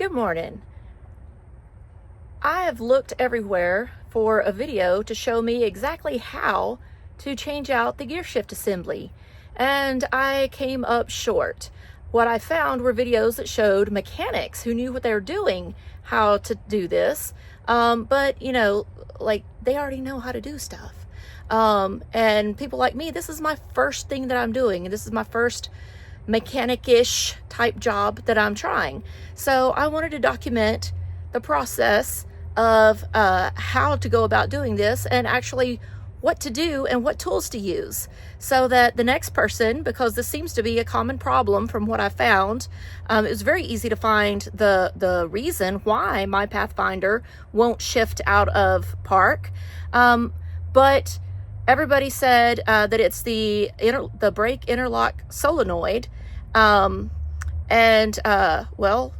Good morning. I have looked everywhere for a video to show me exactly how to change out the gear shift assembly, and I came up short. What I found were videos that showed mechanics who knew what they were doing, how to do this, but you know, like they already know how to do stuff. And people like me, this is my first thing that I'm doing, and this is my first mechanic-ish type job that I'm trying. So I wanted to document the process of how to go about doing this and actually what to do and what tools to use, so that the next person, because this seems to be a common problem from what I found, it was very easy to find the reason why my Pathfinder won't shift out of park, but everybody said that it's the brake interlock solenoid, well,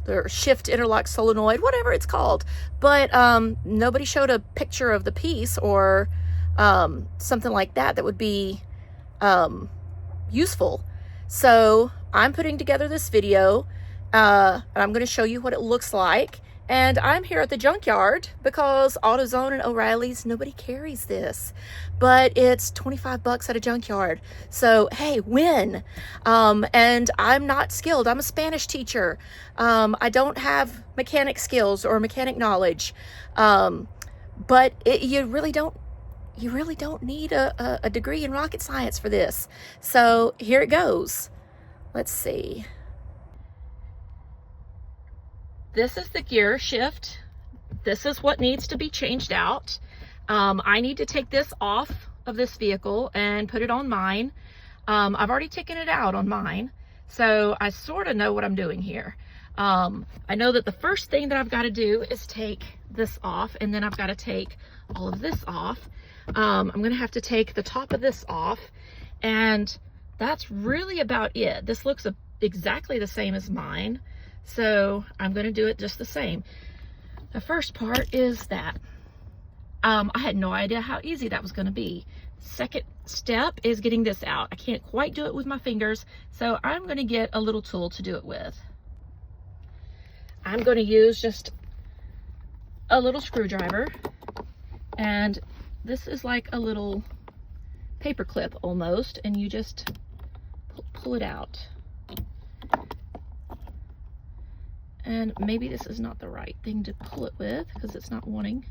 the shift interlock solenoid, whatever it's called, but nobody showed a picture of the piece or something like that would be useful. So I'm putting together this video, and I'm going to show you what it looks like. And I'm here at the junkyard because AutoZone and O'Reilly's, nobody carries this, but it's 25 bucks at a junkyard. So, hey, win. And I'm not skilled. I'm a Spanish teacher. I don't have mechanic skills or mechanic knowledge. But you really don't need a degree in rocket science for this. So here it goes. Let's see. This is the gear shift. This is what needs to be changed out. I need to take this off of this vehicle and put it on mine. I've already taken it out on mine, so I sort of know what I'm doing here. I know that the first thing that I've got to do is take this off, and then I've got to take all of this off. I'm going to have to take the top of this off, and that's really about it. This looks exactly the same as mine, so I'm going to do it just the same. The first part is that I had no idea how easy that was going to be. Second step is getting this out. I can't quite do it with my fingers, so I'm going to get a little tool to do it with. I'm going to use just a little screwdriver, and this is like a little paper clip almost, and you just pull it out. And maybe this is not the right thing to pull it with because it's not wanting.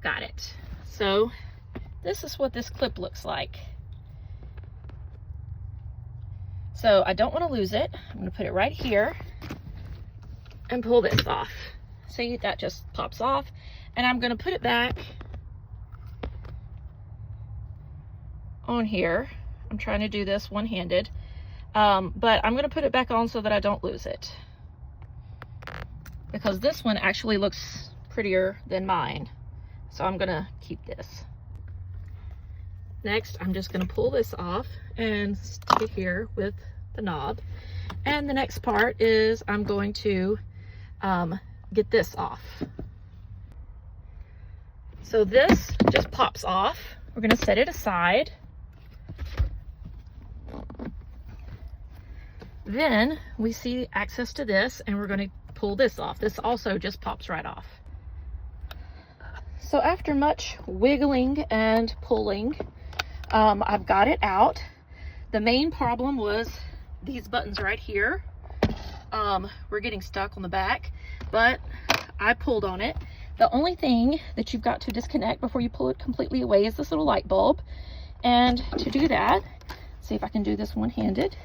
Got it. So this is what this clip looks like. So I don't want to lose it. I'm going to put it right here and pull this off. See, that just pops off, and I'm going to put it back on here. I'm trying to do this one-handed, but I'm going to put it back on so that I don't lose it, because this one actually looks prettier than mine, so I'm going to keep this. Next, I'm just going to pull this off and stick it here with the knob, and the next part is I'm going to get this off. So this just pops off. We're going to set it aside. Then we see access to this, and we're going to pull this off. This also just pops right off. So after much wiggling and pulling, I've got it out. The main problem was these buttons right here. We're getting stuck on the back, but I pulled on it. The only thing that you've got to disconnect before you pull it completely away is this little light bulb. And to do that, see if I can do this one-handed.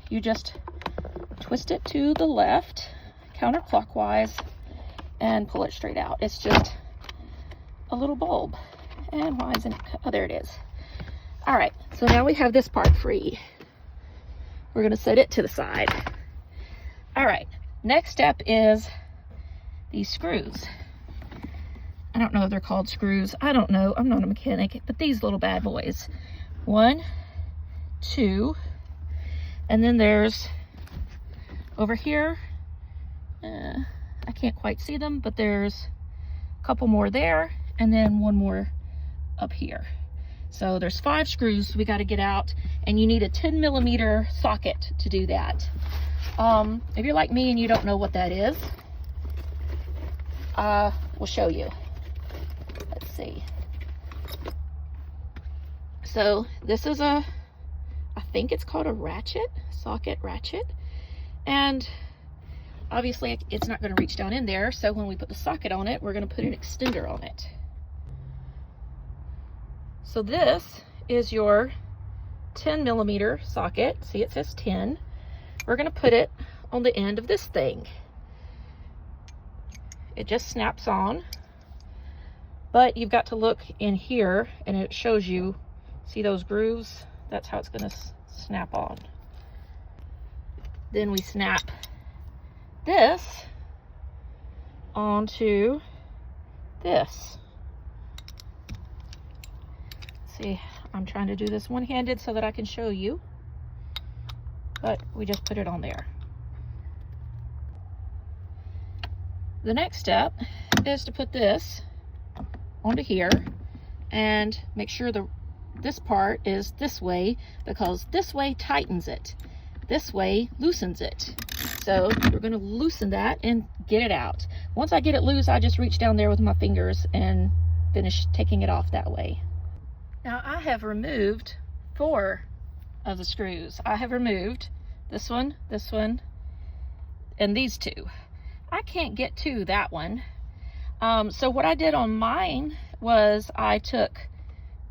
You just twist it to the left, counterclockwise, and pull it straight out. It's just a little bulb. And why isn't it? Oh, there it is. All right, so now we have this part free. We're going to set it to the side. All right, next step is these screws. I don't know if they're called screws. I don't know. I'm not a mechanic, but these little bad boys. 1, 2, and then there's over here. I can't quite see them, but there's a couple more there, and then one more up here. So there's 5 screws we got to get out, and you need a 10mm socket to do that. If you're like me and you don't know what that is, we'll show you. Let's see. So this is I think it's called a ratchet, socket ratchet. And obviously it's not going to reach down in there, so when we put the socket on it, we're going to put an extender on it. So this is your 10mm socket. See, it says 10. We're going to put it on the end of this thing. It just snaps on, but you've got to look in here and it shows you, see those grooves? That's how it's going to snap on. Then we snap this onto this. See, I'm trying to do this one-handed so that I can show you, but we just put it on there. The next step is to put this onto here and make sure this part is this way, because this way tightens it, this way loosens it. So we're going to loosen that and get it out. Once I get it loose, I just reach down there with my fingers and finish taking it off that way. Now I have removed 4 of the screws. I have removed this one, and these 2. I can't get to that one. So what I did on mine was I took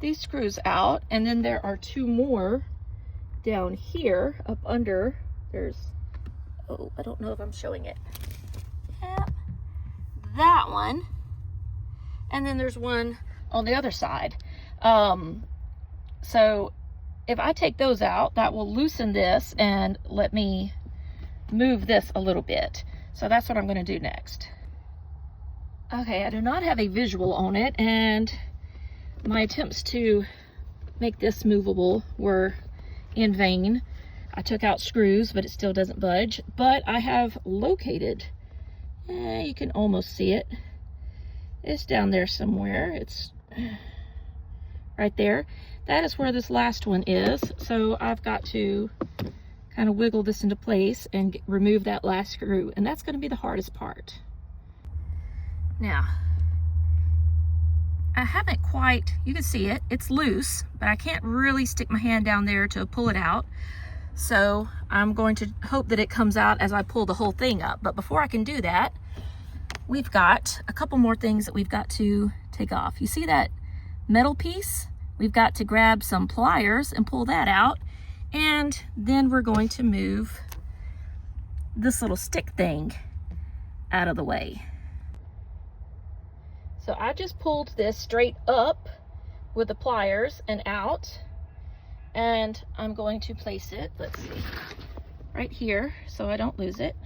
these screws out, and then there are 2 more down here up under. There's, oh, I don't know if I'm showing it. Yeah, that one. And then there's one on the other side. So if I take those out, that will loosen this and let me move this a little bit. So that's what I'm going to do next. Okay, I do not have a visual on it, and my attempts to make this movable were in vain. I took out screws, but it still doesn't budge. But I have located, you can almost see it. It's down there somewhere. It's right there. That is where this last one is. So I've got to kind of wiggle this into place and remove that last screw. And that's going to be the hardest part. Now, I haven't quite, you can see it, it's loose, but I can't really stick my hand down there to pull it out. So I'm going to hope that it comes out as I pull the whole thing up. But before I can do that, we've got a couple more things that we've got to take off. You see that metal piece? We've got to grab some pliers and pull that out. And then we're going to move this little stick thing out of the way. So I just pulled this straight up with the pliers and out, and I'm going to place it, let's see, right here so I don't lose it.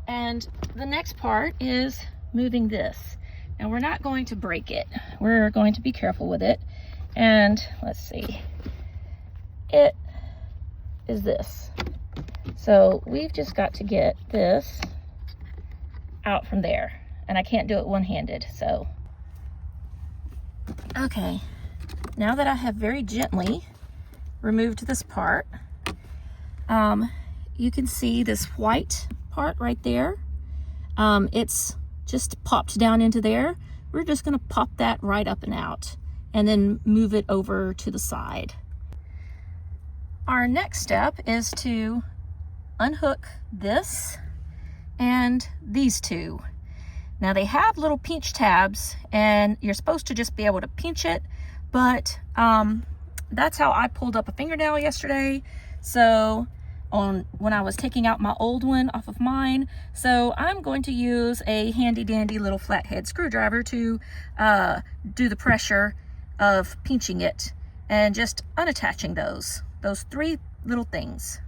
And the next part is moving this. Now we're not going to break it. We're going to be careful with it. And let's see, it is this. So we've just got to get this out from there. And I can't do it one-handed, so. Okay, now that I have very gently removed this part, you can see this white part right there. It's just popped down into there. We're just gonna pop that right up and out and then move it over to the side. Our next step is to unhook this and these 2. Now they have little pinch tabs, and you're supposed to just be able to pinch it, but that's how I pulled up a fingernail yesterday. So when I was taking out my old one off of mine, so I'm going to use a handy dandy little flathead screwdriver to do the pressure of pinching it and just unattaching those 3 little things.